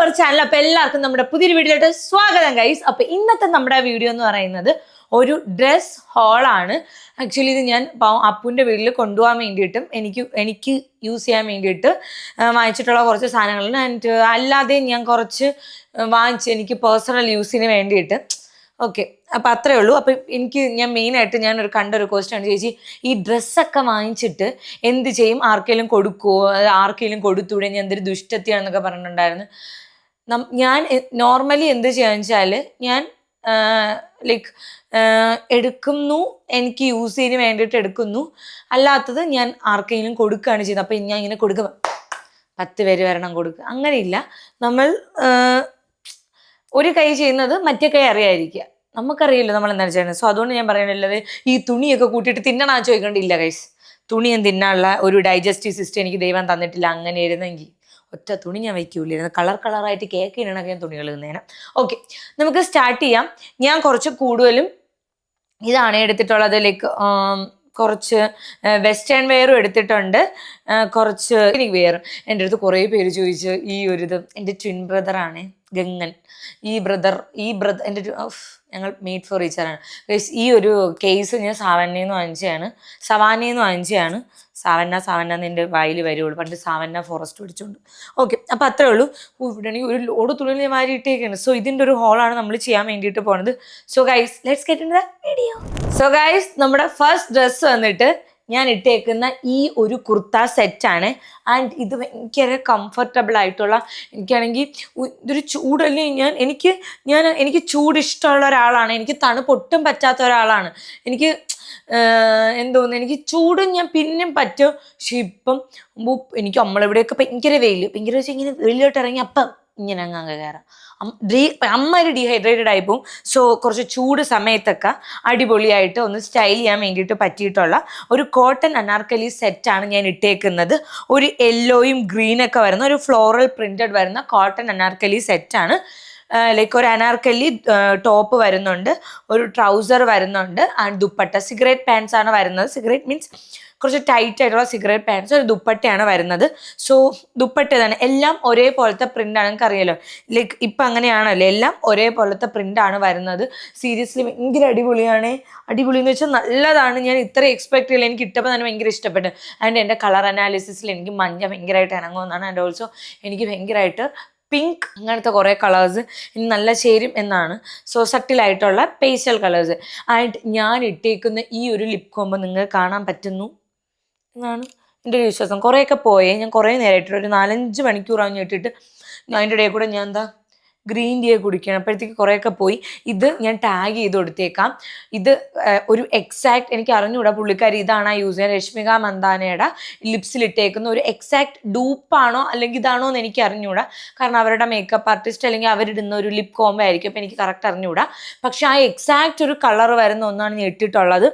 Our channel. അപ്പോൾ എല്ലാവർക്കും നമ്മുടെ പുതിയൊരു വീഡിയോയിലോട്ട് സ്വാഗതം ഗൈസ്. അപ്പോൾ ഇന്നത്തെ നമ്മുടെ വീഡിയോ എന്ന് പറയുന്നത് ഒരു ഡ്രസ് ഹോളാണ്. ആക്ച്വലി ഇത് ഞാൻ അപ്പുവിൻ്റെ വീട്ടിൽ കൊണ്ടുപോകാൻ വേണ്ടിയിട്ടും എനിക്ക് യൂസ് ചെയ്യാൻ വേണ്ടിയിട്ട് വാങ്ങിച്ചിട്ടുള്ള കുറച്ച് സാധനങ്ങളുണ്ട്. ആൻഡ് അല്ലാതെ ഞാൻ കുറച്ച് വാങ്ങിച്ച് എനിക്ക് പേഴ്സണൽ യൂസിന് വേണ്ടിയിട്ട്. ഓക്കെ, അപ്പം അത്രയേ ഉള്ളൂ. അപ്പം ഞാൻ മെയിനായിട്ട് കണ്ടൊരു ക്വസ്റ്റ്യൻ ആണ്, ചേച്ചി ഈ ഡ്രസ്സൊക്കെ വാങ്ങിച്ചിട്ട് എന്ത് ചെയ്യും, ആർക്കെങ്കിലും കൊടുക്കുമോ, ആർക്കെങ്കിലും കൊടുത്തൂടെ, ഞാൻ എന്തൊരു ദുഷ്ടത്തിയാണെന്നൊക്കെ പറഞ്ഞിട്ടുണ്ടായിരുന്നു. ഞാൻ നോർമലി എന്ത് ചെയ്യാന്ന് വെച്ചാൽ ഞാൻ ലൈക്ക് എടുക്കുന്നു, എനിക്ക് യൂസ് ചെയ്യാൻ വേണ്ടിയിട്ട് എടുക്കുന്നു, അല്ലാത്തത് ഞാൻ ആർക്കെങ്കിലും കൊടുക്കുകയാണ് ചെയ്യുന്നത്. അപ്പം ഞാൻ ഇങ്ങനെ കൊടുക്കുക 10 പേര് വരണം കൊടുക്കുക, അങ്ങനെയില്ല. നമ്മൾ ഒരു കൈ ചെയ്യുന്നത് മറ്റേ കൈ അറിയാതിരിക്കുക, നമുക്കറിയില്ല നമ്മൾ എന്താണ് ചെയ്യുന്നത്. സോ അതുകൊണ്ട് ഞാൻ പറയണുള്ളത്, ഈ തുണിയൊക്കെ കൂട്ടിയിട്ട് തിന്നണാ ചോദിക്കേണ്ടില്ല ഗൈസ്. തുണിയും തിന്നാനുള്ള ഒരു ഡൈജസ്റ്റീവ് സിസ്റ്റം എനിക്ക് ദൈവം തന്നിട്ടില്ല. അങ്ങനെ ഇരുന്നെങ്കിൽ ഒറ്റ തുണി ഞാൻ വയ്ക്കൂലായിരുന്നു. കളറായിട്ട് കേക്ക് ഇടണൊക്കെ ഞാൻ തുണികൾ തിന്നേനെ. ഓക്കെ, നമുക്ക് സ്റ്റാർട്ട് ചെയ്യാം. ഞാൻ കുറച്ച് കൂടുതലും ഇതാണ് എടുത്തിട്ടുള്ളത്. ലൈക്ക് കുറച്ച് വെസ്റ്റേൺ വെയറും എടുത്തിട്ടുണ്ട്, കുറച്ച് എനിക്ക് വെയറും. എൻ്റെ അടുത്ത് കുറേ പേര് ചോദിച്ചു ഈ ഇത് എൻ്റെ ട്വിൻ ബ്രദറാണ് ഗംഗൻ. ഈ ബ്രദർ എൻ്റെ ഞങ്ങൾ മെയ്ഡ് ഫോർ ഈച്ചറാണ്. ഈ ഒരു കേസ് ഞാൻ സവാനയിൽ നിന്ന് വാങ്ങിച്ചതാണ്. സാവന്ന എൻ്റെ വായിൽ വരുള്ളൂ, പണ്ട് സാവന്ന ഫോറസ്റ്റ് പിടിച്ചോണ്ട്. ഓക്കെ, അപ്പോൾ അത്രേ ഉള്ളൂ. ഇവിടെ ആണെങ്കിൽ ഒരു ലോഡ് തുണിയിൽ ഞാൻ മാറിയിട്ടേക്കാണ്. സോ ഇതിൻ്റെ ഒരു ഹോളാണ് നമ്മൾ ചെയ്യാൻ വേണ്ടിയിട്ട് പോകുന്നത്. So guys, let's get in the video. So guys, നമ്മുടെ ഫസ്റ്റ് ഡ്രസ്സ് വന്നിട്ട് ഞാൻ ഇട്ടേക്കുന്ന ഈ ഒരു കുർത്ത സെറ്റാണ്. ആൻഡ് ഇത് ഭയങ്കര കംഫർട്ടബിൾ ആയിട്ടുള്ള, എനിക്കാണെങ്കിൽ ഇതൊരു ചൂടല്ലേ, എനിക്ക് ചൂട് ഇഷ്ടമുള്ള ഒരാളാണ്. എനിക്ക് തണുപ്പ് ഒട്ടും പറ്റാത്ത ഒരാളാണ്. എനിക്ക് എന്തോന്ന്, എനിക്ക് ചൂടും ഞാൻ പിന്നെയും പറ്റും. പക്ഷെ ഇപ്പം എനിക്ക് നമ്മളിവിടെയൊക്കെ ഭയങ്കര വെച്ചാൽ ഇങ്ങനെ വെളിയിലോട്ട് ഇറങ്ങി അപ്പം ഇങ്ങനെ അങ്ങ് കയറാം. ഒരു ഡീഹൈഡ്രേറ്റഡ് ആയി പോവും. സോ കുറച്ച് ചൂട് സമയത്തൊക്കെ അടിപൊളിയായിട്ട് ഒന്ന് സ്റ്റൈൽ ചെയ്യാൻ വേണ്ടിയിട്ട് പറ്റിയിട്ടുള്ള ഒരു കോട്ടൺ അനാർക്കലി സെറ്റാണ് ഞാൻ ഇട്ടേക്കുന്നത്. ഒരു യെല്ലോയും ഗ്രീനൊക്കെ വരുന്ന ഒരു ഫ്ലോറൽ പ്രിന്റഡ് വരുന്ന കോട്ടൺ അനാർക്കലി സെറ്റാണ്. ലൈക്ക് ഒരു അനാർക്കലി ടോപ്പ് വരുന്നുണ്ട്, ഒരു ട്രൗസർ വരുന്നുണ്ട്, ആൻഡ് ദുപ്പട്ട. സിഗരറ്റ് പാൻസ് ആണ് വരുന്നത്. സിഗരറ്റ് മീൻസ് കുറച്ച് ടൈറ്റ് ആയിട്ടുള്ള സിഗരറ്റ് പാൻസ്, ഒരു ദുപ്പട്ടയാണ് വരുന്നത്. സോ ദുപ്പട്ട ഇതാണ്. എല്ലാം ഒരേപോലത്തെ പ്രിൻ്റാണ്. നിങ്ങൾക്ക് അറിയാലോ, ലൈക്ക് ഇപ്പം അങ്ങനെയാണല്ലോ, എല്ലാം ഒരേപോലത്തെ പ്രിൻ്റാണ് വരുന്നത്. സീരിയസ്ലി ഭയങ്കര അടിപൊളിയാണ്. അടിപൊളി എന്ന് വെച്ചാൽ നല്ലതാണ്. ഞാൻ ഇത്ര എക്സ്പെക്ട് ചെയ്യില്ല. എനിക്ക് ഇട്ടപ്പോൾ തന്നെ ഭയങ്കര ഇഷ്ടപ്പെട്ടു. ആൻഡ് എൻ്റെ കളർ അനാലിസിസിൽ എനിക്ക് മഞ്ഞ ഭയങ്കരമായിട്ട് ഇണങ്ങുമെന്നാണ്. ആൻഡ് ഓൾസോ എനിക്ക് ഭയങ്കരമായിട്ട് പിങ്ക്, അങ്ങനത്തെ കുറേ കളേഴ്സ് ഇനി നല്ല ചേരും എന്നാണ്. സോ സട്ടിലായിട്ടുള്ള പേസ്റ്റൽ കളേഴ്സ്. ആൻഡ് ഞാൻ ഇട്ടേക്കുന്ന ഈ ഒരു ലിപ് കോംബോ നിങ്ങൾക്ക് കാണാൻ പറ്റുന്നു എന്നാണ് എൻ്റെ ഒരു വിശ്വാസം. കുറേയൊക്കെ പോയേ, ഞാൻ കുറേ നേരമായിട്ട് ഒരു 4-5 മണിക്കൂറാണ് ഇട്ടിട്ട്. അതിൻ്റെ ഇടയിൽ കൂടെ ഞാൻ ഗ്രീൻ ടീ കുടിക്കണം. അപ്പോഴത്തേക്ക് കുറേയൊക്കെ പോയി. ഇത് ഞാൻ ടാഗ് ചെയ്ത് കൊടുത്തേക്കാം. ഇത് ഒരു എക്സാക്ട് എനിക്ക് അറിഞ്ഞുകൂടാ പുള്ളിക്കാരി ഇതാണ് യൂസ് ചെയ്യുന്നത്. രശ്മിക മന്ദാനയുടെ ലിപ്സിലിട്ടേക്കുന്ന ഒരു എക്സാക്ട് ഡൂപ്പാണോ അല്ലെങ്കിൽ ഇതാണോ എന്ന് എനിക്ക് അറിഞ്ഞുകൂടാ. കാരണം അവരുടെ മേക്കപ്പ് ആർട്ടിസ്റ്റ് അല്ലെങ്കിൽ അവരിടുന്ന ഒരു ലിപ് കോംബോ ആയിരിക്കും. അപ്പോൾ എനിക്ക് കറക്റ്റ് അറിഞ്ഞുകൂടാ. പക്ഷെ ആ എക്സാക്റ്റ് ഒരു കളർ വരുന്ന ഒന്നാണ് ഞാൻ ഇട്ടിട്ടുള്ളത്.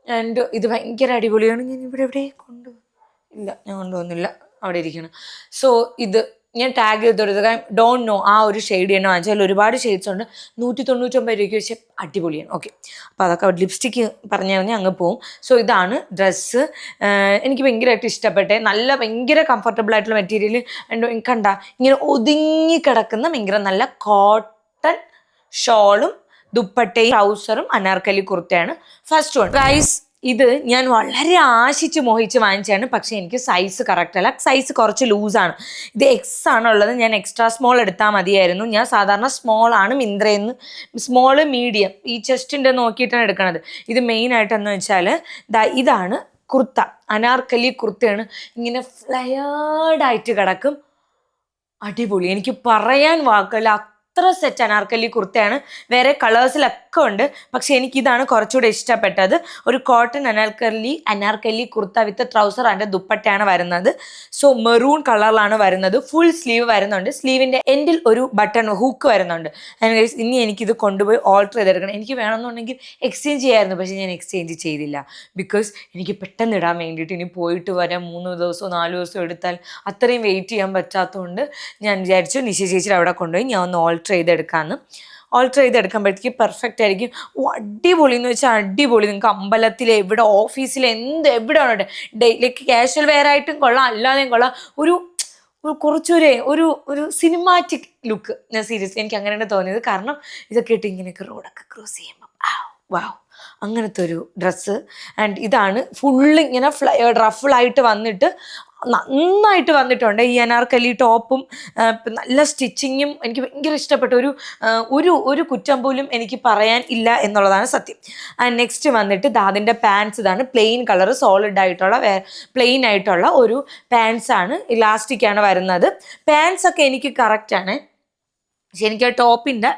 ആൻഡ് ഇത് ഭയങ്കര അടിപൊളിയാണ്. ഞാൻ ഇവിടെ ഇല്ല, ഞാൻ കൊണ്ടുവന്നില്ല, അവിടെ ഇരിക്കണം. സോ ഇത് ഞാൻ ടാഗ് ചെയ്ത് കൊടുത്തത് ഡോണ്ട് നോ ആ ഒരു ഷെയ്ഡ് തന്നെ വാങ്ങിച്ചാൽ ഒരുപാട് ഷെയ്ഡ്സ് ഉണ്ട്. 199 രൂപയ്ക്ക് വെച്ച് അടിപൊളിയാണ്. ഓക്കെ, അപ്പോൾ അതൊക്കെ ലിപ്സ്റ്റിക്ക് പറഞ്ഞ് അങ്ങ് പോവും. സോ ഇതാണ് ഡ്രസ്സ്. എനിക്ക് ഭയങ്കരമായിട്ട് ഇഷ്ടപ്പെട്ടെ. ഭയങ്കര കംഫർട്ടബിൾ ആയിട്ടുള്ള മെറ്റീരിയൽ. കണ്ട ഇങ്ങനെ ഒതുങ്ങി കിടക്കുന്ന ഭയങ്കര നല്ല കോട്ടൺ ഷോളും ദുപ്പട്ടയും ട്രൗസറും അനാർക്കലി കുർത്തയാണ് ഫസ്റ്റ് വൺ. ഗൈസ്, ഇത് ഞാൻ വളരെ ആശിച്ച് മോഹിച്ച് വാങ്ങിച്ചതാണ്. പക്ഷേ എനിക്ക് സൈസ് കറക്റ്റ് അല്ല. സൈസ് കുറച്ച് ലൂസാണ്. ഇത് എക്സ് ആണുള്ളത്. ഞാൻ എക്സ്ട്രാ സ്മോൾ എടുത്താൽ മതിയായിരുന്നു. ഞാൻ സാധാരണ സ്മോൾ ആണ് മിന്ത്രയിൽ നിന്ന്, സ്മോള് മീഡിയം ഈ ചെസ്റ്റിൻ്റെ നോക്കിയിട്ടാണ് എടുക്കണത്. ഇത് മെയിനായിട്ട് എന്ന് വെച്ചാൽ ഇതാണ് കുർത്ത, അനാർക്കലി കുർത്തയാണ്. ഇങ്ങനെ ഫ്ലയേർഡായിട്ട് കിടക്കും. അടിപൊളി, എനിക്ക് പറയാൻ വാക്കില്ല. അത്ര സെറ്റ് അനാർക്കലി കുർത്തയാണ്. വേറെ കളേഴ്സിലൊക്കെ ഉണ്ട്, പക്ഷെ എനിക്കിതാണ് കുറച്ചുകൂടെ ഇഷ്ടപ്പെട്ടത്. ഒരു cotton Anarkali kurta with trouser and ദുപ്പട്ടയാണ് വരുന്നത്. സോ മെറൂൺ കളറിലാണ് വരുന്നത്. ഫുൾ സ്ലീവ് വരുന്നുണ്ട്. സ്ലീവിൻ്റെ എൻഡിൽ ഒരു ബട്ടൺ ഹൂക്ക് വരുന്നുണ്ട്. ഇനി എനിക്കിത് കൊണ്ടുപോയി ഓൾട്ടർ ചെയ്തെടുക്കണം. എനിക്ക് വേണമെന്നുണ്ടെങ്കിൽ എക്സ്ചേഞ്ച് ചെയ്യാമായിരുന്നു, പക്ഷേ ഞാൻ എക്സ്ചേഞ്ച് ചെയ്തില്ല. ബിക്കോസ് എനിക്ക് പെട്ടെന്ന് ഇടാൻ വേണ്ടിയിട്ട് ഇനി പോയിട്ട് വരാൻ 3 ദിവസമോ 4 ദിവസമോ എടുത്താൽ അത്രയും വെയിറ്റ് ചെയ്യാൻ പറ്റാത്തതുകൊണ്ട് ഞാൻ വിചാരിച്ചു നിശ ചേച്ചിയുടെ അവിടെ കൊണ്ടുപോയി ഞാൻ ഒന്ന് ഓൾട്ടർ ചെയ്തെടുക്കുമ്പോഴത്തേക്ക് പെർഫെക്റ്റ് ആയിരിക്കും. അടിപൊളി എന്ന് വെച്ചാൽ അടിപൊളി. നിങ്ങൾക്ക് അമ്പലത്തിൽ എവിടെ ഓഫീസിൽ എവിടെ ആണോട്ടെ ലൈക്ക് കാഷ്വൽ വെയർ ആയിട്ടും കൊള്ളാം, അല്ലാതെയും കൊള്ളാം. കുറച്ചൊരു ഒരു സിനിമാറ്റിക് ലുക്ക്. ഞാൻ സീരിയസ്ലി എനിക്ക് അങ്ങനെയാണ് തോന്നിയത്. കാരണം ഇതൊക്കെ ഇട്ട് ഇങ്ങനെയൊക്കെ റോഡൊക്കെ ക്രോസ് ചെയ്യുമ്പോൾ വാവ് അങ്ങനത്തെ ഒരു ഡ്രസ്സ്. ആൻഡ് ഇതാണ് ഫുള്ള് ഇങ്ങനെ റഫിളായിട്ട് വന്നിട്ട് നന്നായിട്ട് വന്നിട്ടുണ്ട്. ഈ അനാർക്കലി ടോപ്പും നല്ല സ്റ്റിച്ചിങ്ങും എനിക്ക് ഭയങ്കര ഇഷ്ടപ്പെട്ടു. ഒരു കുറ്റം പോലും എനിക്ക് പറയാൻ ഇല്ല എന്നുള്ളതാണ് സത്യം. ആൻഡ് നെക്സ്റ്റ് വന്നിട്ട് അതിൻ്റെ പാൻസ് ഇതാണ് പ്ലെയിൻ കളർ സോളിഡ് ആയിട്ടുള്ള പ്ലെയിൻ ആയിട്ടുള്ള ഒരു പാൻസാണ്. ഇലാസ്റ്റിക്കാണ് വരുന്നത്. പാൻസ് ഒക്കെ എനിക്ക് കറക്റ്റാണ്. പക്ഷെ എനിക്ക് ആ ടോപ്പിൻ്റെ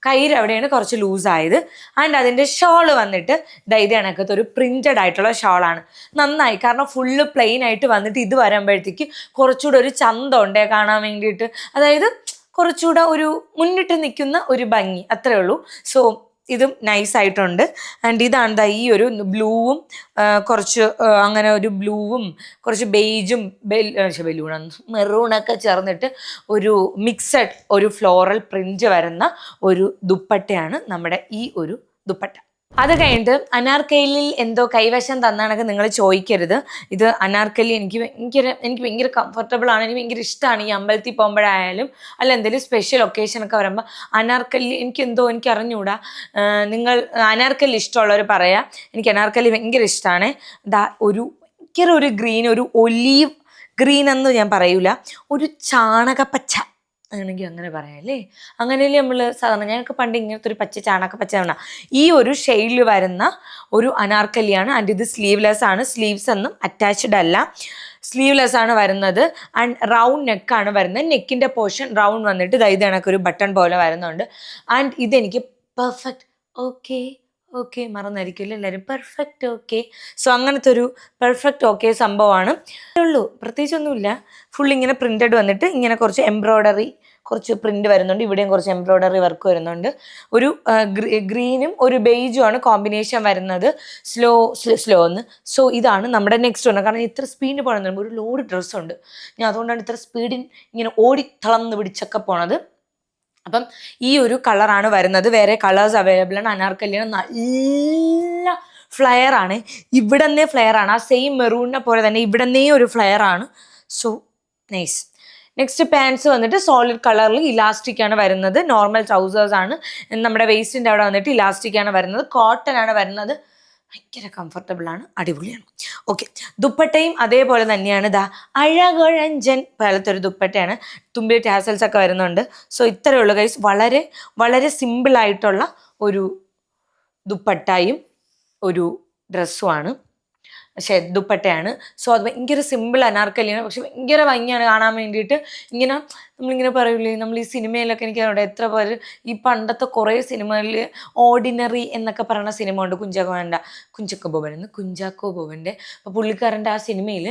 കയ്യിൽ അവിടെയാണ് കുറച്ച് ലൂസായത്. ആൻഡ് അതിൻ്റെ ഷോള് വന്നിട്ട് ഇത് കണക്കത്തെ ഒരു പ്രിൻറ്റഡ് ആയിട്ടുള്ള ഷോളാണ്. നന്നായി. കാരണം ഫുള്ള് പ്ലെയിൻ ആയിട്ട് വന്നിട്ട് ഇത് വരുമ്പോഴത്തേക്ക് കുറച്ചുകൂടെ ഒരു ചന്തം ഉണ്ടേ കാണാൻ വേണ്ടിയിട്ട്. അതായത് കുറച്ചുകൂടെ ഒരു മുന്നിട്ട് നിൽക്കുന്ന ഒരു ഭംഗി, അത്രേ ഉള്ളൂ. സോ ഇതും നൈസായിട്ടുണ്ട്. ആൻഡ് ഇതാണ് ഈ ഒരു ബ്ലൂവും കുറച്ച് അങ്ങനെ ഒരു ബ്ലൂവും കുറച്ച് ബെയ്ജും ബലൂണും മെറൂണൊക്കെ ചേർന്നിട്ട് ഒരു മിക്സഡ് ഒരു ഫ്ലോറൽ പ്രിന്റ് വരുന്ന ഒരു ദുപ്പട്ടയാണ് നമ്മുടെ ഈ ഒരു ദുപ്പട്ട. അത് കഴിഞ്ഞിട്ട് അനാർക്കലിയിൽ എന്തോ കൈവശം തന്നാണൊക്കെ നിങ്ങൾ ചോദിക്കരുത്. ഇത് അനാർക്കലി എനിക്ക് ഭയങ്കര കംഫർട്ടബിൾ ആണ്. എനിക്ക് ഭയങ്കര ഇഷ്ടമാണ്. ഈ അമ്പലത്തിൽ പോകുമ്പോഴായാലും അല്ല എന്തെങ്കിലും സ്പെഷ്യൽ ഒക്കേഷനൊക്കെ വരുമ്പോൾ അനാർക്കലി എനിക്ക് അറിഞ്ഞുകൂടാ. നിങ്ങൾ അനാർക്കലി ഇഷ്ടമുള്ളവർ പറയാം. എനിക്ക് അനാർക്കലി ഭയങ്കര ഇഷ്ടമാണ്. ഭയങ്കര ഒരു ഗ്രീൻ, ഒരു ഒലീവ് ഗ്രീൻ എന്ന് ഞാൻ പറയൂല, ഒരു ചാണകപ്പച്ച ആണെങ്കിൽ അങ്ങനെ പറയാം അല്ലേ. അങ്ങനെയല്ലേ നമ്മൾ സാധാരണ. ഞങ്ങൾക്ക് പണ്ട് ഇങ്ങനത്തെ ഒരു പച്ച ചാണകപ്പച്ച വേണം. ഈ ഒരു ഷെയ്ഡിൽ വരുന്ന ഒരു അനാർക്കലിയാണ്. ആൻഡ് ഇത് സ്ലീവ്ലെസ് ആണ്. സ്ലീവ്സ് ഒന്നും അറ്റാച്ച്ഡ് അല്ല, സ്ലീവ്ലെസ് ആണ് വരുന്നത്. ആൻഡ് റൗണ്ട് നെക്കാണ് വരുന്നത്. നെക്കിൻ്റെ പോർഷൻ റൗണ്ട് വന്നിട്ട് ഇത് കണക്കൊരു ബട്ടൺ പോലെ വരുന്നുണ്ട്. ആൻഡ് ഇതെനിക്ക് പെർഫെക്റ്റ് ഓക്കെ മറന്നായിരിക്കുമല്ലോ എല്ലാവരും. Perfect okay. സോ അങ്ങനത്തെ ഒരു പെർഫെക്റ്റ് ഓക്കെ സംഭവമാണ് ഉള്ളൂ. പ്രത്യേകിച്ചൊന്നുമില്ല. ഫുൾ ഇങ്ങനെ പ്രിൻറ്റഡ് വന്നിട്ട് ഇങ്ങനെ കുറച്ച് എംബ്രോയ്ഡറി, കുറച്ച് പ്രിന്റ് വരുന്നുണ്ട്. ഇവിടെയും കുറച്ച് എംബ്രോയ്ഡറി വർക്ക് വരുന്നുണ്ട്. ഒരു ഗ്രീനും ഒരു ബെയ്ജും ആണ് കോമ്പിനേഷൻ വരുന്നത്. സ്ലോ എന്ന്. സോ ഇതാണ് നമ്മുടെ നെക്സ്റ്റ് വൺ. കാരണം ഇത്ര സ്പീഡിന് പോകണമെന്ന് ഒരു ലോഡ് ഡ്രസ്സുണ്ട്. ഞാൻ അതുകൊണ്ടാണ് ഇത്ര സ്പീഡിൽ ഇങ്ങനെ ഓടി തളർന്ന് പിടിച്ചൊക്കെ പോണത്. അപ്പം ഈ ഒരു കളറാണ് വരുന്നത്. വേറെ കളേഴ്സ് അവൈലബിൾ ആണ്. അനാർക്കലിന് നല്ല ഫ്ലെയർ ആണ്. ഇവിടെ നിന്നേ ഫ്ലെയർ ആണ്. ആ സെയിം മെറൂണിനെ പോലെ തന്നെ ഇവിടെ നിന്നേ ഒരു ഫ്ലെയർ ആണ്. So nice. നെക്സ്റ്റ് പാൻസ് വന്നിട്ട് സോളിഡ് കളറിൽ ഇലാസ്റ്റിക് ആണ് വരുന്നത്. നോർമൽ ട്രൗസേഴ്സ് ആണ്. നമ്മുടെ വേസ്റ്റിൻ്റെ അവിടെ വന്നിട്ട് ഇലാസ്റ്റിക് ആണ് വരുന്നത്. കോട്ടൺ ആണ് വരുന്നത്. ഭയങ്കര കംഫർട്ടബിൾ ആണ്, അടിപൊളിയാണ്. ഓക്കെ. ദുപ്പട്ടയും അതേപോലെ തന്നെയാണ്. അഴകൊഴഞ്ചൻ പോലത്തെ ഒരു ദുപ്പട്ടയാണ്. തുമ്പി ടാസൽസ് ഒക്കെ വരുന്നുണ്ട്. സോ ഇത്രയേ ഉള്ളൂ ഗൈസ്. വളരെ വളരെ സിമ്പിളായിട്ടുള്ള ഒരു ദുപ്പട്ടയും ഒരു ഡ്രസ്സുമാണ്. പക്ഷേ ദുപ്പട്ടയാണ്. സോ അത് ഭയങ്കര സിമ്പിൾ അനാർക്കലിയാണ്. പക്ഷെ ഭയങ്കര ഭംഗിയാണ് കാണാൻ വേണ്ടിയിട്ട്. നമ്മളിങ്ങനെ പറയൂലേ, നമ്മൾ ഈ സിനിമയിലൊക്കെ എനിക്ക് അവിടെ എത്ര പേര് ഈ പണ്ടത്തെ കുറേ സിനിമകളിൽ ഓർഡിനറി എന്നൊക്കെ പറയുന്ന സിനിമ ഉണ്ട്. കുഞ്ചാക്കോ ബോബൻ്റെ. അപ്പോൾ പുള്ളിക്കാരൻ്റെ ആ സിനിമയിൽ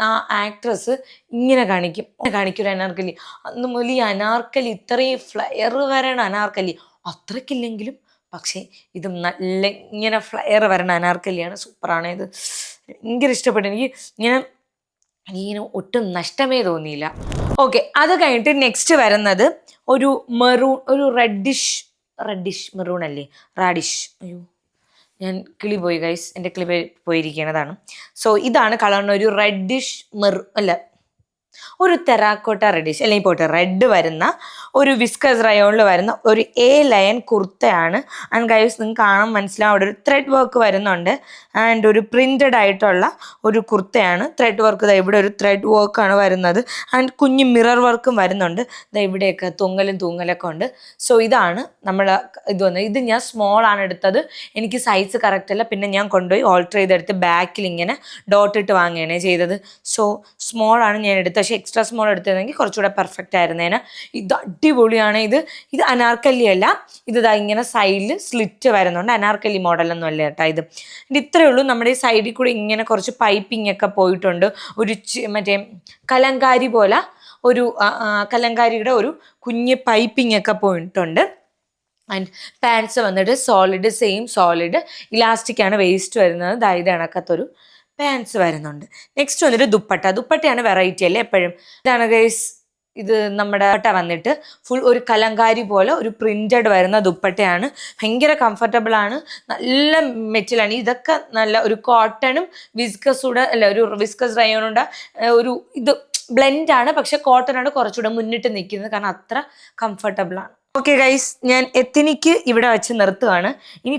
ആ ആക്ട്രസ് ഇങ്ങനെ കാണിക്കും അനാർക്കലി. അന്ന് മുതൽ ഈ അനാർക്കലി ഇത്രയും ഫ്ലെയർ വരണ അനാർക്കലി അത്രയ്ക്കില്ലെങ്കിലും പക്ഷേ ഇത് നല്ല ഇങ്ങനെ ഫ്ലെയർ വരണ അനാർക്കലിയാണ്. സൂപ്പറാണ്. ഇത് ഭയങ്കര ഇഷ്ടപ്പെട്ടു. ഇങ്ങനെ ഒട്ടും നഷ്ടമേ തോന്നിയില്ല. ഓക്കെ. അത് കഴിഞ്ഞിട്ട് നെക്സ്റ്റ് വരുന്നത് ഒരു മെറൂൺ, ഒരു റെഡിഷ് മെറൂൺ അല്ലേ, റാഡിഷ്. ഞാൻ കിളി പോയി ഗൈസ്, എൻ്റെ കിളി പോയിരിക്കുന്നതാണ്. സോ ഇതാണ് കളറിന് ഒരു റെഡിഷ് ഒരു തെറാക്കോട്ട റെഡിഷ് അല്ലെങ്കിൽ പോട്ടെ റെഡ് വരുന്ന ഒരു വിസ്കസ് റയോണിൽ വരുന്ന ഒരു ലൈൻ കുർത്തയാണ്. ആൻഡ് ഗൈസ് നിങ്ങൾക്ക് കാണാൻ മനസ്സിലാവും അവിടെ ഒരു ത്രെഡ് വർക്ക് വരുന്നുണ്ട്. ആൻഡ് ഒരു പ്രിൻറ്റഡ് ആയിട്ടുള്ള ഒരു കുർത്തയാണ്. ത്രെഡ് വർക്ക് ഇവിടെ ഒരു ത്രെഡ് വർക്കാണ് വരുന്നത്. ആൻഡ് കുഞ്ഞ് മിറർ വർക്കും വരുന്നുണ്ട്. ഇവിടെയൊക്കെ തൂങ്ങലൊക്കെ ഉണ്ട്. സോ ഇതാണ് നമ്മൾ ഇത് ഞാൻ സ്മോൾ ആണ് എടുത്തത്. എനിക്ക് സൈസ് കറക്റ്റ് അല്ല. പിന്നെ ഞാൻ കൊണ്ടുപോയി ഓൾട്ടർ ചെയ്തെടുത്ത് ബാക്കിൽ ഇങ്ങനെ ഡോട്ട് ഇട്ട് വാങ്ങുകയാണ് ചെയ്തത്. സോ സ്മോൾ ആണ് ഞാൻ എടുത്തത്. പക്ഷേ എക്സ്ട്രാ സ്മോൾ എടുത്തതെങ്കിൽ കുറച്ചുകൂടെ പെർഫെക്റ്റ് ആയിരുന്നേനെ. ഇത് അടിപൊളിയാണ്. ഇത് അനാർക്കലി അല്ല. ഇങ്ങനെ സൈഡിൽ സ്ലിറ്റ് വരുന്നുണ്ട്. അനാർക്കലി മോഡലൊന്നും അല്ല കേട്ടോ. ഇത് ഇത്രയേ ഉള്ളൂ. നമ്മുടെ ഈ സൈഡിൽ കൂടെ ഇങ്ങനെ കുറച്ച് പൈപ്പിംഗ് ഒക്കെ പോയിട്ടുണ്ട്. ഒരു മറ്റേ കലങ്കാരി പോലെ ഒരു കലങ്കാരിയുടെ ഒരു കുഞ്ഞ് പൈപ്പിംഗ് ഒക്കെ പോയിട്ടുണ്ട്. ആൻഡ് പാൻസ് വന്നിട്ട് സെയിം സോളിഡ് ഇലാസ്റ്റിക് ആണ് വേസ്റ്റ് വരുന്നത്. ഇത് കണക്കത്തൊരു പാൻസ് വരുന്നുണ്ട്. നെക്സ്റ്റ് വന്നിട്ട് ദുപ്പട്ടയാണ് വെറൈറ്റി അല്ലേ എപ്പോഴും. ഇതാണ് ഗൈസ്. ഇത് നമ്മുടെ വന്നിട്ട് ഫുൾ ഒരു കലങ്കാരി പോലെ ഒരു പ്രിന്റഡ് വരുന്ന ദുപ്പട്ടയാണ്. ഭയങ്കര കംഫർട്ടബിൾ ആണ്. നല്ല മെറ്റലാണ്. ഇതൊക്കെ നല്ല ഒരു കോട്ടണും ഒരു വിസ്കസ് റയോണുണ്ട്. ബ്ലെൻഡാണ്, പക്ഷെ കോട്ടൺ ആണ് കുറച്ചുകൂടെ മുന്നിട്ട് നിൽക്കുന്നത്, കാരണം അത്ര കംഫർട്ടബിൾ ആണ്. ഓക്കെ ഗൈസ്, ഞാൻ എത്തിനിക്ക് ഇവിടെ വെച്ച് നിർത്തുകയാണ്. ഇനി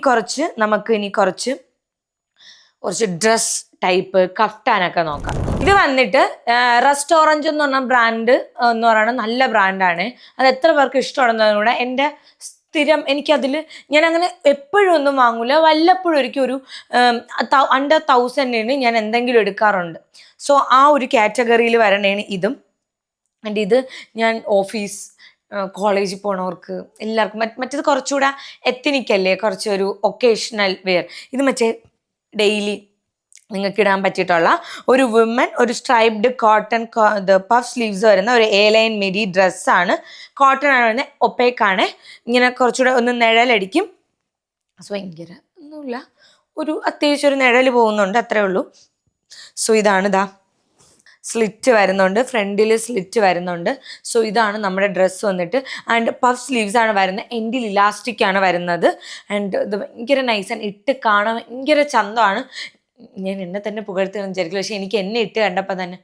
കുറച്ച് ഡ്രസ് ടൈപ്പ് കഫ്താനൊക്കെ നോക്കാം. ഇത് വന്നിട്ട് റെസ്റ്റോറൻറ്റ് എന്ന് പറഞ്ഞ ബ്രാൻഡ് എന്ന് പറയുന്നത് നല്ല ബ്രാൻഡാണ്. അത് എത്ര പേർക്ക് ഇഷ്ടമാണെന്നൂടെ. എൻ്റെ സ്ഥിരം എനിക്കതിൽ ഞാൻ അങ്ങനെ എപ്പോഴും ഒന്നും വാങ്ങൂല, വല്ലപ്പോഴും ഒരിക്കലും ഒരു അണ്ടർ 1000 ഞാൻ എന്തെങ്കിലും എടുക്കാറുണ്ട്. സോ ആ ഒരു കാറ്റഗറിയിൽ വരണേണ് ഇതും. ആൻഡ് ഇത് ഞാൻ ഓഫീസ് കോളേജിൽ പോണവർക്ക് എല്ലാവർക്കും മറ്റേത് കുറച്ചുകൂടെ എത്തിനിക്കല്ലേ, കുറച്ചൊരു ഒക്കേഷണൽ വെയർ. ഇത് മറ്റേ ഡെയിലി നിങ്ങൾക്ക് ഇടാൻ പറ്റിയിട്ടുള്ള ഒരു വിമൻ ഒരു സ്ട്രൈപ്ഡ് കോട്ടൺ പഫ് സ്ലീവ്സ് വരുന്ന ഒരു ലൈൻ മിഡി ഡ്രസ്സാണ്. കോട്ടൺ ആണ് വരുന്നത്, ഒപ്പേക്കാണ്. ഇങ്ങനെ കുറച്ചുകൂടെ ഒന്ന് നിഴലടിക്കും. സോ ഭയങ്കര ഒന്നുമില്ല, ഒരു അത്യാവശ്യം ഒരു നിഴൽ പോകുന്നുണ്ട്, അത്രേ ഉള്ളൂ. സോ ഇതാണ് സ്ലിറ്റ് വരുന്നുണ്ട്, ഫ്രണ്ടിൽ സ്ലിറ്റ് വരുന്നുണ്ട്. സോ ഇതാണ് നമ്മുടെ ഡ്രസ്സ് വന്നിട്ട്. ആൻഡ് പഫ് സ്ലീവ്സ് ആണ് വരുന്നത്, എൻഡിൽ ഇലാസ്റ്റിക് ആണ് വരുന്നത്. ആൻഡ് ഇത് ഭയങ്കര നൈസാണ്, ഇട്ട് കാണാൻ ഭയങ്കര ചന്തമാണ്. ഞാൻ എന്നെ തന്നെ പുകഴ്ത്തുകയെന്ന് വിചാരിക്കില്ല, പക്ഷെ എനിക്ക് എന്നെ ഇട്ട് കണ്ടപ്പോൾ തന്നെ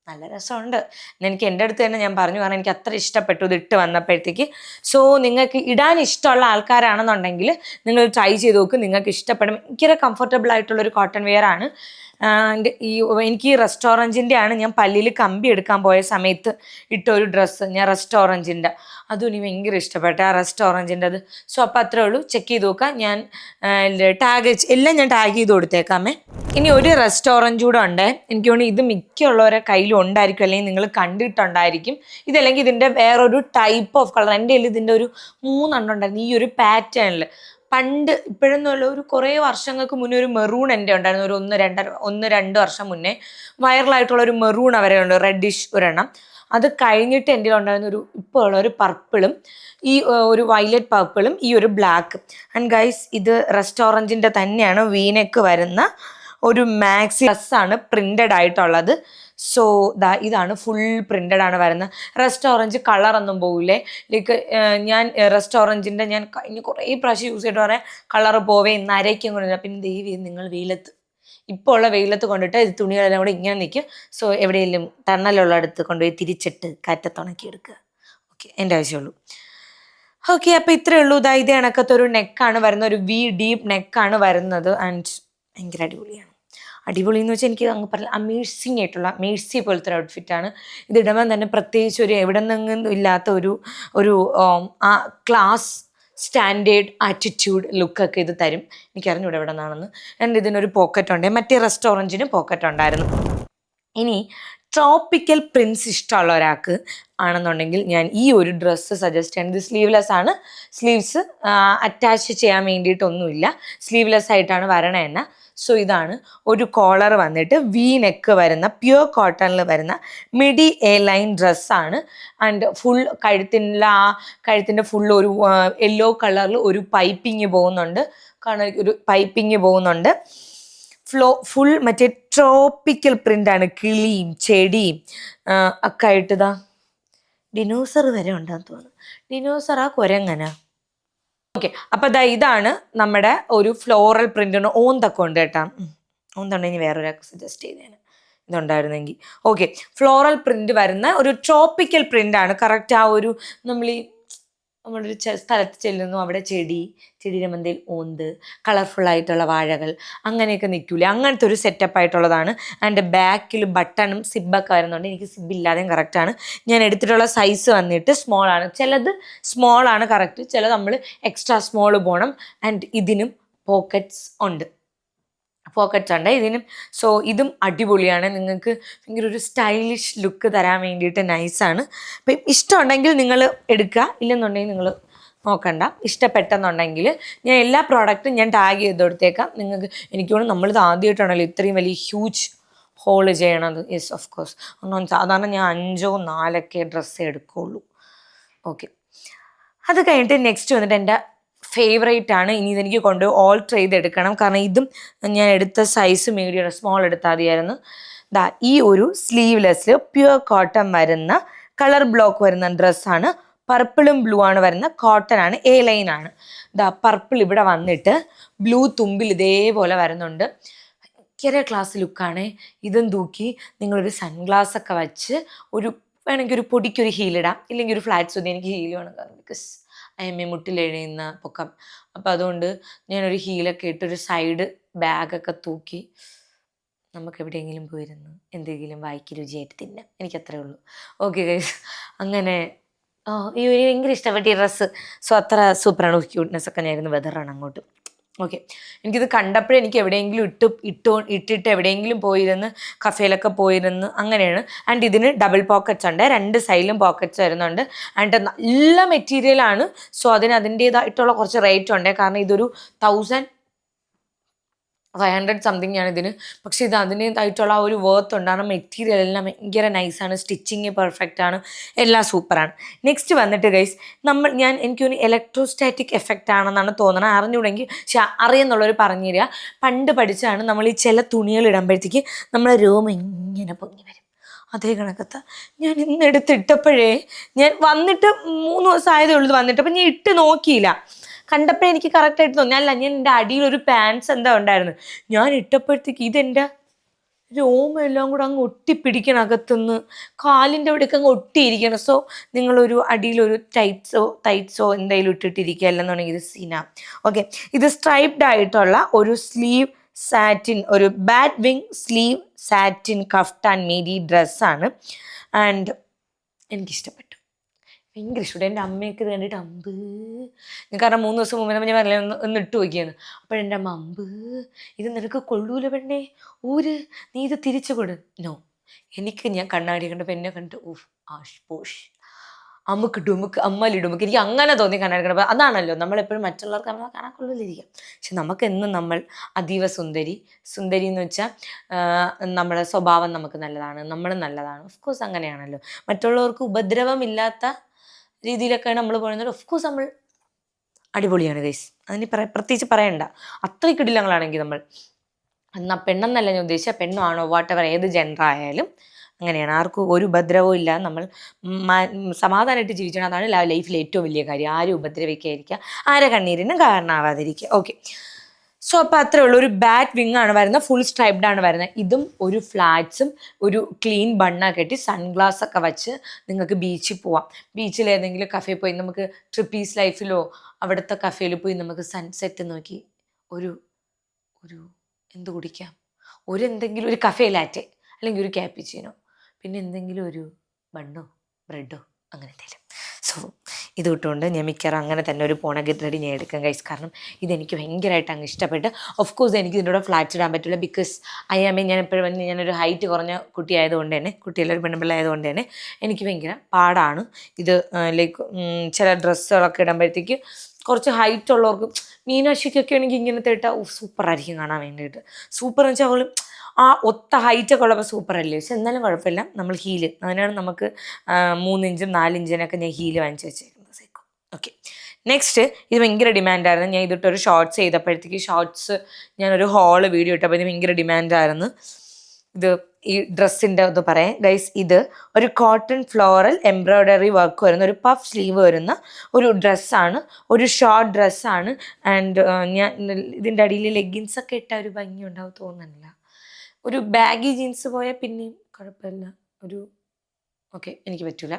നല്ല രസമുണ്ട്. എനിക്ക് എൻ്റെ അടുത്ത് തന്നെ ഞാൻ പറഞ്ഞു, കാരണം എനിക്ക് അത്ര ഇഷ്ടപ്പെട്ടു ഇത് ഇട്ട് വന്നപ്പോഴത്തേക്ക്. സോ നിങ്ങൾക്ക് ഇടാൻ ഇഷ്ടമുള്ള ആൾക്കാരാണെന്നുണ്ടെങ്കിൽ നിങ്ങൾ ട്രൈ ചെയ്ത് നോക്കും, നിങ്ങൾക്ക് ഇഷ്ടപ്പെടും. ഭയങ്കര കംഫർട്ടബിൾ ആയിട്ടുള്ളൊരു കോട്ടൺ വെയർ ആണ്. ആൻഡ് എനിക്ക് ഈ റെസ്റ്റോറൻറ്റിൻ്റെ ആണ്, ഞാൻ പല്ലിൽ കമ്പി എടുക്കാൻ പോയ സമയത്ത് ഇട്ട ഒരു ഡ്രസ്സ്, ഞാൻ റെസ്റ്റോറൻറ്റിൻ്റെ അതും എനിക്ക് ഭയങ്കര ഇഷ്ടപ്പെട്ടു, ആ റെസ്റ്റോറൻറ്റിൻ്റെ അത്. സോ അപ്പോൾ അത്രേ ഉള്ളൂ, ചെക്ക് ചെയ്ത് നോക്കാം. ഞാൻ എല്ലാം ഞാൻ ടാഗ് ചെയ്ത് കൊടുത്തേക്കാമേ. ഇനി ഒരു റെസ്റ്റോറൻറ്റ് കൂടെ ഉണ്ട്, എനിക്ക് തോന്നുന്നു ഇത് മിക്കുള്ളവരെ കയ്യിലും ഉണ്ടായിരിക്കും, അല്ലെങ്കിൽ നിങ്ങൾ കണ്ടിട്ടുണ്ടായിരിക്കും. ഇതല്ലെങ്കിൽ ഇതിൻ്റെ വേറൊരു ടൈപ്പ് ഓഫ് കളർ, എൻ്റെ കയ്യിൽ ഇതിൻ്റെ ഒരു 3 ഉണ്ടായിരുന്നു ഈ ഒരു പാറ്റേണിൽ. പണ്ട് ഇപ്പോഴൊന്നുമല്ല, ഒരു കുറേ വർഷങ്ങൾക്ക് മുന്നേ ഒരു മെറൂൺ എൻ്റെ ഉണ്ടായിരുന്നു, ഒരു 1-2 വർഷം മുന്നേ വൈറലായിട്ടുള്ള ഒരു മെറൂൺ അവരെ ഉണ്ട്, റെഡിഷ് ഒരെണ്ണം. അത് കഴിഞ്ഞിട്ട് എൻ്റെ ഉണ്ടായിരുന്ന ഇപ്പോൾ ഉള്ള ഒരു പർപ്പിളും ഈ ഒരു വയലറ്റ് പർപ്പിളും ഈ ഒരു ബ്ലാക്ക്. ആൻഡ് ഗൈസ്, ഇത് റെസ്റ്റോറൻറ്റിൻ്റെ തന്നെയാണ്, വീനെക്ക് വരുന്ന ഒരു മാക്സി ഡ്രസ്സാണ്, പ്രിൻ്റഡ് ആയിട്ടുള്ളത്. സോ ഇതാണ് ഫുൾ പ്രിൻ്റഡ് ആണ് വരുന്നത്. റെസ്റ്റോറൻറ്റ് കളറൊന്നും പോകില്ലേ, ലൈക്ക് ഞാൻ റെസ്റ്റോറൻറ്റിൻ്റെ ഞാൻ കഴിഞ്ഞ് കുറേ പ്രാവശ്യം യൂസ് ചെയ്തിട്ട് പറയാം കളറ് പോവേ നരയ്ക്കും കൊണ്ടില്ല. പിന്നെ ദേവി നിങ്ങൾ ഇപ്പോൾ ഉള്ള വെയിലത്ത് കൊണ്ടിട്ട് ഇത് തുണികളെല്ലാം കൂടെ ഇങ്ങനെ നിൽക്കും. സോ എവിടെയെങ്കിലും തണലുള്ള അടുത്ത് കൊണ്ടുപോയി തിരിച്ചിട്ട് കാറ്റത്തുണക്കി എടുക്കുക. ഓക്കെ, എൻ്റെ ആവശ്യമുള്ളൂ. ഓക്കെ, അപ്പോൾ ഇത്രയേ ഉള്ളൂ. ഇത് കണക്കത്തൊരു നെക്കാണ് വരുന്നത്, ഒരു ഡീപ്പ് നെക്കാണ് വരുന്നത്. ആൻഡ് ഭയങ്കര അടിപൊളിയാണ്. അടിപൊളി എന്ന് വെച്ചാൽ എനിക്ക് അങ്ങ് പറഞ്ഞാൽ അമേസിങ് ആയിട്ടുള്ള മേഴ്സി പോലത്തെ ഒരു ഔട്ട്ഫിറ്റാണ്. ഇതിടുമ്പോൾ തന്നെ പ്രത്യേകിച്ച് ഒരു എവിടെ നിന്നും ഇല്ലാത്ത ഒരു ആ ക്ലാസ് സ്റ്റാൻഡേർഡ് ആറ്റിറ്റ്യൂഡ് ലുക്കൊക്കെ ഇത് തരും. എനിക്കറിഞ്ഞൂടെ എവിടെ നിന്നാണെന്ന്. ആൻഡ് ഇതിനൊരു പോക്കറ്റ് ഉണ്ട്, മറ്റേ റെസ്റ്റോറൻറ്റിന് പോക്കറ്റ് ഉണ്ടായിരുന്നു. ഇനി ട്രോപ്പിക്കൽ പ്രിൻസ് ഇഷ്ടമുള്ള ഒരാൾക്ക് ആണെന്നുണ്ടെങ്കിൽ ഞാൻ ഈ ഒരു ഡ്രസ്സ് സജസ്റ്റ് ചെയ്യുന്നത്. ഇത് സ്ലീവ്ലെസ് ആണ്, സ്ലീവ്സ് അറ്റാച്ച് ചെയ്യാൻ വേണ്ടിയിട്ടൊന്നുമില്ല, സ്ലീവ്ലെസ് ആയിട്ടാണ് വരണേ തന്നെ. സോ ഇതാണ് ഒരു കോളർ വന്നിട്ട് നെക്ക് വരുന്ന പ്യുവർ കോട്ടണിൽ വരുന്ന മിഡി ലൈൻ ഡ്രസ്സാണ്. ആൻഡ് ഫുൾ കഴുത്തിൻ്റെ ഫുൾ ഒരു യെല്ലോ കളറിൽ ഒരു പൈപ്പിങ് പോകുന്നുണ്ട്, കാരണം ഒരു പൈപ്പിങ് പോകുന്നുണ്ട്. ഫുൾ മറ്റേ ട്രോപ്പിക്കൽ പ്രിൻ്റാണ്, കിളിയും ചെടിയും ഒക്കെ ആയിട്ട്. ഡിനോസർ വരെ ഉണ്ടെന്ന് തോന്നുന്നു. ഡിനോസർ ആ കുരങ്ങനാ. ഓക്കെ, അപ്പം ഇതാണ് നമ്മുടെ ഒരു ഫ്ലോറൽ പ്രിൻ്റ്. ഓന്തൊക്കെ ഉണ്ട് കേട്ടോ, ഓന്തുണ്ടെങ്കിൽ വേറൊരാൾക്ക് സജസ്റ്റ് ചെയ്തേനെ ഇതുണ്ടായിരുന്നെങ്കിൽ. ഓക്കെ, ഫ്ലോറൽ പ്രിൻ്റ് വരുന്ന ഒരു ട്രോപ്പിക്കൽ പ്രിൻ്റാണ്. കറക്റ്റ് ആ ഒരു നമ്മളൊരു സ്ഥലത്ത് ചെല്ലുന്നു, അവിടെ ചെടിയുടെ മന്തയിൽ ഓന്ത്, കളർഫുള്ളായിട്ടുള്ള വാഴകൾ അങ്ങനെയൊക്കെ നിൽക്കൂലേ, അങ്ങനത്തെ ഒരു സെറ്റപ്പ് ആയിട്ടുള്ളതാണ്. ആൻഡ് ബാക്കിൽ ബട്ടണും സിബൊക്കെ വരുന്നുണ്ട്. എനിക്ക് സിബില്ലാതെയും കറക്റ്റാണ്. ഞാൻ എടുത്തിട്ടുള്ള സൈസ് വന്നിട്ട് സ്മോൾ ആണ്, ചിലത് സ്മോൾ ആണ് കറക്റ്റ്, ചിലത് നമ്മൾ എക്സ്ട്രാ സ്മോൾ പോകണം. ആൻഡ് ഇതിനും പോക്കറ്റ്സ് ഉണ്ട് ഇതിനും. സോ ഇതും അടിപൊളിയാണ്, നിങ്ങൾക്ക് ഭയങ്കര ഒരു സ്റ്റൈലിഷ് ലുക്ക് തരാൻ വേണ്ടിയിട്ട് നൈസാണ്. അപ്പം ഇഷ്ടമുണ്ടെങ്കിൽ നിങ്ങൾ എടുക്കുക, ഇല്ലെന്നുണ്ടെങ്കിൽ നിങ്ങൾ നോക്കണ്ട. ഇഷ്ടപ്പെട്ടെന്നുണ്ടെങ്കിൽ ഞാൻ എല്ലാ പ്രോഡക്റ്റും ഞാൻ ടാഗ് ചെയ്ത് കൊടുത്തേക്കാം നിങ്ങൾക്ക്. എനിക്ക് തോന്നുന്നു നമ്മളിത് ആദ്യമായിട്ടാണല്ലോ ഇത്രയും വലിയ ഹ്യൂജ് ഹോൾ ചെയ്യണത്. Yes, of course. ഒന്നും സാധാരണ ഞാൻ 5-4 ഡ്രസ്സേ എടുക്കുകയുള്ളൂ. ഓക്കെ, അത് കഴിഞ്ഞിട്ട് നെക്സ്റ്റ് വന്നിട്ട് എൻ്റെ ഫേവറേറ്റ് ആണ്. ഇനി ഇതെനിക്ക് ഓൾട്ടർ ചെയ്തെടുക്കണം, കാരണം ഇതും ഞാൻ എടുത്ത സൈസ് മീഡിയം സ്മോൾ എടുത്താൽ മതിയായിരുന്നു. ഈ ഒരു സ്ലീവ്ലെസ്സിൽ പ്യുവർ കോട്ടൺ വരുന്ന കളർ ബ്ലോക്ക് വരുന്ന ഡ്രസ്സാണ്. പർപ്പിളും ബ്ലൂ ആണ് വരുന്ന, കോട്ടൺ ആണ്, ലൈൻ ആണ്. പർപ്പിൾ ഇവിടെ വന്നിട്ട് ബ്ലൂ തുമ്പിൽ ഇതേപോലെ വരുന്നുണ്ട്. ഭയങ്കര ക്ലാസ് ലുക്കാണ്. ഇതും തൂക്കി നിങ്ങളൊരു സൺഗ്ലാസ് ഒക്കെ വച്ച് വേണമെങ്കിൽ ഒരു പൊടിക്കൊരു ഹീലിടാം, ഇല്ലെങ്കിൽ ഒരു ഫ്ലാറ്റ് സുതി. എനിക്ക് ഹീൽ വേണം, കാരണം ബിക്കോസ് മുട്ടിലെഴുന്ന പൊക്കം. അപ്പം അതുകൊണ്ട് ഞാനൊരു ഹീലൊക്കെ ഇട്ട് ഒരു സൈഡ് ബാഗൊക്കെ തൂക്കി നമുക്ക് എവിടെയെങ്കിലും പോയിരുന്ന് എന്തെങ്കിലും വായിക്ക് രുചിയായിട്ട് തിന്നാം. എനിക്കത്രേ ഉള്ളൂ. ഓക്കെ ഗൈസ്, അങ്ങനെ ഈ ഒരു ഭയങ്കര ഇഷ്ടപ്പെട്ട ഈ ഡ്രസ്സ്. സോ അത്ര സൂപ്പറാണ്. ക്യൂട്ട്നെസ് ഒക്കെ ഞാനിരുന്ന് വെതറാണ് അങ്ങോട്ട്. ഓക്കെ, എനിക്കിത് കണ്ടപ്പോഴേ എനിക്ക് എവിടെയെങ്കിലും ഇട്ടിട്ട് എവിടെയെങ്കിലും പോയിരുന്ന് കഫേയിലൊക്കെ പോയിരുന്ന് അങ്ങനെയാണ്. ആൻഡ് ഇതിന് ഡബിൾ പോക്കറ്റ്സ് ഉണ്ട്, 2 സൈഡിലും പോക്കറ്റ്സ് വരുന്നുണ്ട്. ആൻഡ് നല്ല മെറ്റീരിയലാണ്. സോ അതിൻ്റേതായിട്ടുള്ള കുറച്ച് റേറ്റ് ഉണ്ട്, കാരണം ഇതൊരു 1500 സംതിങ് ആണ് ഇതിന്. പക്ഷെ ഇത് അതിൻ്റേതായിട്ടുള്ള ഒരു വർത്ത് ഉണ്ട്, കാരണം മെറ്റീരിയൽ എല്ലാം ഭയങ്കര നൈസാണ്, സ്റ്റിച്ചിങ് പെർഫെക്റ്റ് ആണ്, എല്ലാം സൂപ്പറാണ്. നെക്സ്റ്റ് വന്നിട്ട് ഗൈസ്, എനിക്കൊരു ഇലക്ട്രോസ്റ്റാറ്റിക് എഫക്റ്റ് ആണെന്നാണ് തോന്നുന്നത്, അറിഞ്ഞുകൂടെങ്കിൽ പക്ഷെ അറിയുന്നുള്ളവർ പറഞ്ഞു തരിക. പണ്ട് പഠിച്ചാണ് നമ്മൾ ഈ ചില തുണികൾ ഇടുമ്പോഴത്തേക്ക് നമ്മളെ രോമം ഇങ്ങനെ പൊങ്ങി വരും. അതേ കണക്കത്ത ഞാൻ ഇന്നെടുത്തിട്ടപ്പോഴേ, ഞാൻ വന്നിട്ട് 3 ദിവസം ആയതേ ഉള്ളൂ വന്നിട്ട്. അപ്പം ഞാൻ ഇട്ട് നോക്കിയില്ല, കണ്ടപ്പോഴേ എനിക്ക് കറക്റ്റായിട്ട് തോന്നി. അല്ല, ഞാൻ എൻ്റെ അടിയിൽ ഒരു പാൻസ് എന്താ ഉണ്ടായിരുന്നു, ഞാൻ ഇട്ടപ്പോഴത്തേക്ക് ഇതെൻ്റെ രോമം എല്ലാം കൂടെ അങ്ങ് ഒട്ടിപ്പിടിക്കണം, അകത്തുനിന്ന് കാലിൻ്റെ അവിടെയൊക്കെ അങ്ങ് ഒട്ടിയിരിക്കണം. സോ നിങ്ങളൊരു അടിയിലൊരു ടൈറ്റ്സോ എന്തെങ്കിലും ഇട്ടിട്ടിരിക്കുക, അല്ലെന്നുണ്ടെങ്കിൽ ഇത് സീന. ഓക്കെ, ഇത് സ്ട്രൈപ്ഡ് ആയിട്ടുള്ള ഒരു സ്ലീവ് സാറ്റിൻ, ഒരു bat wing sleeve satin kaftan midi ഡ്രസ്സാണ്. ആൻഡ് എനിക്കിഷ്ടപ്പെട്ടു, ഭയങ്കര ഇഷ്ടപ്പെട്ടു. എൻ്റെ അമ്മയൊക്കെ ഇത് കണ്ടിട്ട് അമ്പ്, കാരണം 3 ദിവസം മുമ്പ് ഞാൻ പറഞ്ഞില്ല ഒന്ന് ഇട്ട് നോക്കിയാണ്. അപ്പോഴെൻ്റെ അമ്മ ഇത് നിനക്ക് കൊള്ളൂല പെണ്ണേ, നീ ഇത് തിരിച്ചു കൊടു. നോ, ഞാൻ കണ്ണാടി കണ്ടപ്പോൾ എന്നെ കണ്ടിട്ട് പോഷ് അമ്മുക്ക് ഡുമുക്ക് അമ്മലിടുമുക്ക്, എനിക്ക് അങ്ങനെ തോന്നി കണ്ണാടി കണ്ടപ്പോൾ. അതാണല്ലോ നമ്മളെപ്പോഴും മറ്റുള്ളവർക്ക് നമ്മൾ കാണാൻ കൊള്ളിലിരിക്കാം, പക്ഷെ നമുക്കെന്നും നമ്മൾ അതീവ സുന്ദരി എന്ന് വെച്ചാൽ നമ്മുടെ സ്വഭാവം നമുക്ക് നല്ലതാണ്, നമ്മൾ നല്ലതാണ്. ഓഫ്കോഴ്സ് അങ്ങനെയാണല്ലോ, മറ്റുള്ളവർക്ക് ഉപദ്രവമില്ലാത്ത രീതിയിലൊക്കെയാണ് നമ്മൾ പറയുന്നത്. ഓഫ്കോഴ്സ് നമ്മൾ അടിപൊളിയാണ് ഗൈസ്, അതിന് പ്രത്യേകിച്ച് പറയണ്ട. അത്രയ്ക്ക് ഇടില്ലങ്ങളാണെങ്കിൽ നമ്മൾ പെണ്ണെന്നല്ല ഞാൻ ഉദ്ദേശിച്ച, പെണ്ണോ ആണോ വാട്ടെവർ, ഏത് ജെൻഡർ ആയാലും അങ്ങനെയാണ്. ആർക്കും ഒരു ഉപദ്രവവും ഇല്ല, നമ്മൾ സമാധാനമായിട്ട് ജീവിക്കണം. അതാണ് ലൈഫിൽ ഏറ്റവും വലിയ കാര്യം. ആരും ഉപദ്രവിക്കാതിരിക്കുക, ആരെ കണ്ണീരിനും കാരണമാവാതിരിക്കുക. ഓക്കെ, സോ അപ്പോൾ അത്രേ ഉള്ളൂ. ഒരു ബാറ്റ് വിങ് ആണ് വരുന്നത്, ഫുൾ സ്ട്രൈപ്ഡ് ആണ് വരുന്നത്. ഇതും ഒരു ഫ്ലാറ്റ്സും ഒരു ക്ലീൻ ബണ്ണൊക്കെ കെട്ടി സൺഗ്ലാസ് ഒക്കെ വെച്ച് നിങ്ങൾക്ക് ബീച്ചിൽ പോവാം. ബീച്ചിൽ ഏതെങ്കിലും കഫേ പോയി നമുക്ക് ട്രിപ്പീസ് ലൈഫിലോ അവിടുത്തെ കഫേയിൽ പോയി നമുക്ക് സൺസെറ്റ് നോക്കി ഒരു എന്ത് കുടിക്കാം, എന്തെങ്കിലും ഒരു കഫേ ലാറ്റെ, അല്ലെങ്കിൽ ഒരു ക്യാപ്പിച്ചിനോ, പിന്നെ എന്തെങ്കിലും ഒരു ബണ്ണോ ബ്രെഡോ അങ്ങനെ എന്തെങ്കിലും. സോ ഇത് വിട്ടുകൊണ്ട് ഞാൻ മിക്കവാറും അങ്ങനെ തന്നെ ഒരു പോണഗറ്റ് റെഡി ഞാൻ എടുക്കാം ഗൈസ്, കാരണം ഇതെനിക്ക് ഭയങ്കരമായിട്ട് അങ്ങ് ഇഷ്ടപ്പെട്ട്. ഓഫ് കോഴ്സ് എനിക്ക് ഇതിൻ്റെ കൂടെ ഫ്ലാറ്റ് ഇടാൻ പറ്റില്ല, ബിക്കോസ് ഞാൻ എപ്പോഴും ഞാനൊരു ഹൈറ്റ് കുറഞ്ഞ കുട്ടിയായതുകൊണ്ട് തന്നെ, കുട്ടിയെല്ലാവരും പെണ്ണുപിള്ള ആയതുകൊണ്ട് തന്നെ എനിക്ക് ഭയങ്കര പാടാണ് ഇത്. ലൈക്ക് ചില ഡ്രസ്സുകളൊക്കെ ഇടുമ്പോഴത്തേക്ക് കുറച്ച് ഹൈറ്റ് ഉള്ളവർക്ക്, മീനാക്ഷിക്കൊക്കെ ആണെങ്കിൽ ഇങ്ങനത്തെ ഇട്ടാൽ സൂപ്പറായിരിക്കും കാണാൻ വേണ്ടിയിട്ട്. സൂപ്പർ എന്ന് വെച്ചാൽ അവൾ ഒത്ത ഹൈറ്റൊക്കെ ഉള്ളപ്പോൾ സൂപ്പറല്ലേ, പക്ഷെ എന്നാലും കുഴപ്പമില്ല. നമ്മൾ ഹീല്, അതിനാണ് നമുക്ക് 3 ഇഞ്ചും 4 ഇഞ്ചിനൊക്കെ ഞാൻ ഹീല് വാങ്ങിച്ച് വെച്ചേക്കുന്നത്. ഓക്കെ, നെക്സ്റ്റ് ഇത് ഭയങ്കര ഡിമാൻഡായിരുന്നു. ഞാൻ ഇതിട്ടൊരു ഷോർട്സ് ചെയ്തപ്പോഴത്തേക്ക് ഞാനൊരു ഹോള് വീഡിയോ ഇട്ടപ്പോൾ ഇത് ഭയങ്കര ഡിമാൻഡായിരുന്നു. ഇത് ഈ ഡ്രസ്സിൻ്റെ ഒന്ന് പറയാം ഗൈസ്. ഇത് ഒരു കോട്ടൺ ഫ്ലോറൽ എംബ്രോയ്ഡറി വർക്ക് വരുന്ന ഒരു പഫ് സ്ലീവ് വരുന്ന ഒരു ഡ്രസ്സാണ്, ഒരു ഷോർട്ട് ഡ്രസ്സാണ്. ആൻഡ് ഞാൻ ഇതിൻ്റെ അടിയിൽ ലെഗിൻസൊക്കെ ഇട്ട ഒരു ഭംഗി ഉണ്ടാവും തോന്നുന്നില്ല. ഒരു ബാഗി ജീൻസ് പോയാൽ പിന്നെയും കുഴപ്പമില്ല. ഓക്കെ, എനിക്ക് പറ്റില്ല.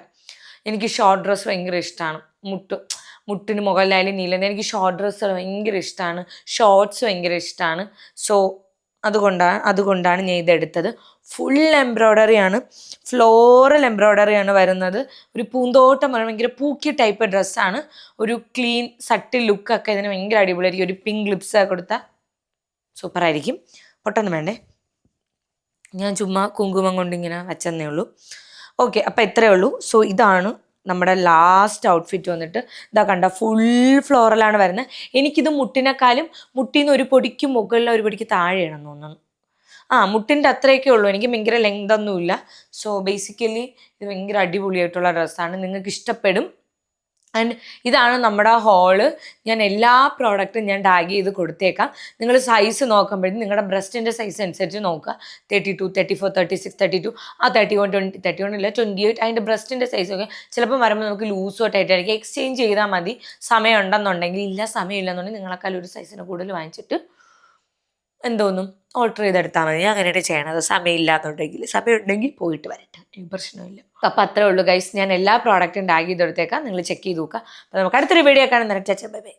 എനിക്ക് ഷോർട്ട് ഡ്രസ്സ് ഭയങ്കര ഇഷ്ടമാണ്. മുട്ടിന് മുകളിലായാലും നീല, എനിക്ക് ഷോർട്ട് ഡ്രസ്സ് ഭയങ്കര ഇഷ്ടമാണ്, ഷോർട്ട്സ് ഭയങ്കര ഇഷ്ടമാണ്. സോ അതുകൊണ്ടാണ് ഞാൻ ഇതെടുത്തത്. ഫുൾ എംബ്രോയ്ഡറിയാണ്, ഫ്ലോറൽ എംബ്രോയ്ഡറിയാണ് വരുന്നത്. ഒരു പൂന്തോട്ടം ഭയങ്കര പൂക്കി ടൈപ്പ് ഡ്രസ്സാണ്. ഒരു ക്ലീൻ സട്ടിൽ ലുക്കൊക്കെ ഇതിന് ഭയങ്കര അടിപൊളിയായിരിക്കും. ഒരു പിങ്ക് ലിപ്സ് കൊടുത്താൽ സൂപ്പറായിരിക്കും. പൊട്ടൊന്നും വേണ്ടേ, ഞാൻ ചുമ്മാ കുങ്കുമം കൊണ്ട് ഇങ്ങനെ വച്ചെന്നേ ഉള്ളൂ. ഓക്കെ, അപ്പോൾ ഇത്രയേ ഉള്ളൂ. സോ ഇതാണ് നമ്മുടെ ലാസ്റ്റ് ഔട്ട്ഫിറ്റ് വന്നിട്ട്. ഇതാ കണ്ട, ഫുൾ ഫ്ലോറലാണ് വരുന്നത്. എനിക്കിത് മുട്ടിനേക്കാളും മുട്ടിന്ന് ഒരു പൊടിക്ക് മുകളിൽ ഒരു പൊടിക്ക് താഴെയാണെന്ന് തോന്നുന്നു. മുട്ടിൻ്റെ അത്രയൊക്കെ ഉള്ളൂ, എനിക്ക് ഭയങ്കര ലെങ്ത് ഒന്നുമില്ല. സോ ബേസിക്കലി ഇത് ഭയങ്കര അടിപൊളിയായിട്ടുള്ള ഡ്രസ്സാണ്, നിങ്ങൾക്ക് ഇഷ്ടപ്പെടും. ആൻഡ് ഇതാണ് നമ്മുടെ ഹോള്. ഞാൻ എല്ലാ പ്രോഡക്റ്റും ഞാൻ ടാഗ് ചെയ്ത് കൊടുത്തേക്കാം. നിങ്ങൾ സൈസ് നോക്കുമ്പോഴത്തേക്കും നിങ്ങളുടെ ബ്രസ്റ്റിൻ്റെ സൈസ് അനുസരിച്ച് നോക്കുക. 32, 34, 36, 32, 31, 31 ഇല്ല 28, അതിൻ്റെ ബ്രസ്റ്റിൻ്റെ സൈസൊക്കെ ചിലപ്പോൾ വരുമ്പോൾ നമുക്ക് ലൂസോ ടൈറ്റായിരിക്കും. എക്സ്ചേഞ്ച് ചെയ്താൽ മതി സമയം ഉണ്ടെന്നുണ്ടെങ്കിൽ. സമയമില്ലെന്നുണ്ടെങ്കിൽ നിങ്ങളെക്കാൾ ഒരു സൈസിന് കൂടുതൽ വാങ്ങിച്ചിട്ട് എന്തോന്നും ഓർഡർ ചെയ്തെടുത്താൽ മതി. ഞാൻ അങ്ങനെയാണ് ചെയ്യണത്. സമയമില്ലാന്നുണ്ടെങ്കിൽ, സമയം ഉണ്ടെങ്കിൽ പോയിട്ട് വരട്ടെ, എനിക്ക് പ്രശ്നമില്ല. അപ്പം അത്രേ ഉള്ളൂ ഗൈസ്. ഞാൻ എല്ലാ പ്രോഡക്റ്റും ടാഗ് ചെയ്തെടുത്തേക്കാം, നിങ്ങൾ ചെക്ക് ചെയ്ത് നോക്കുക. അപ്പോൾ നമുക്ക് അടുത്തൊരു വീഡിയോ കാണുന്നതിന് ബൈ ബൈ.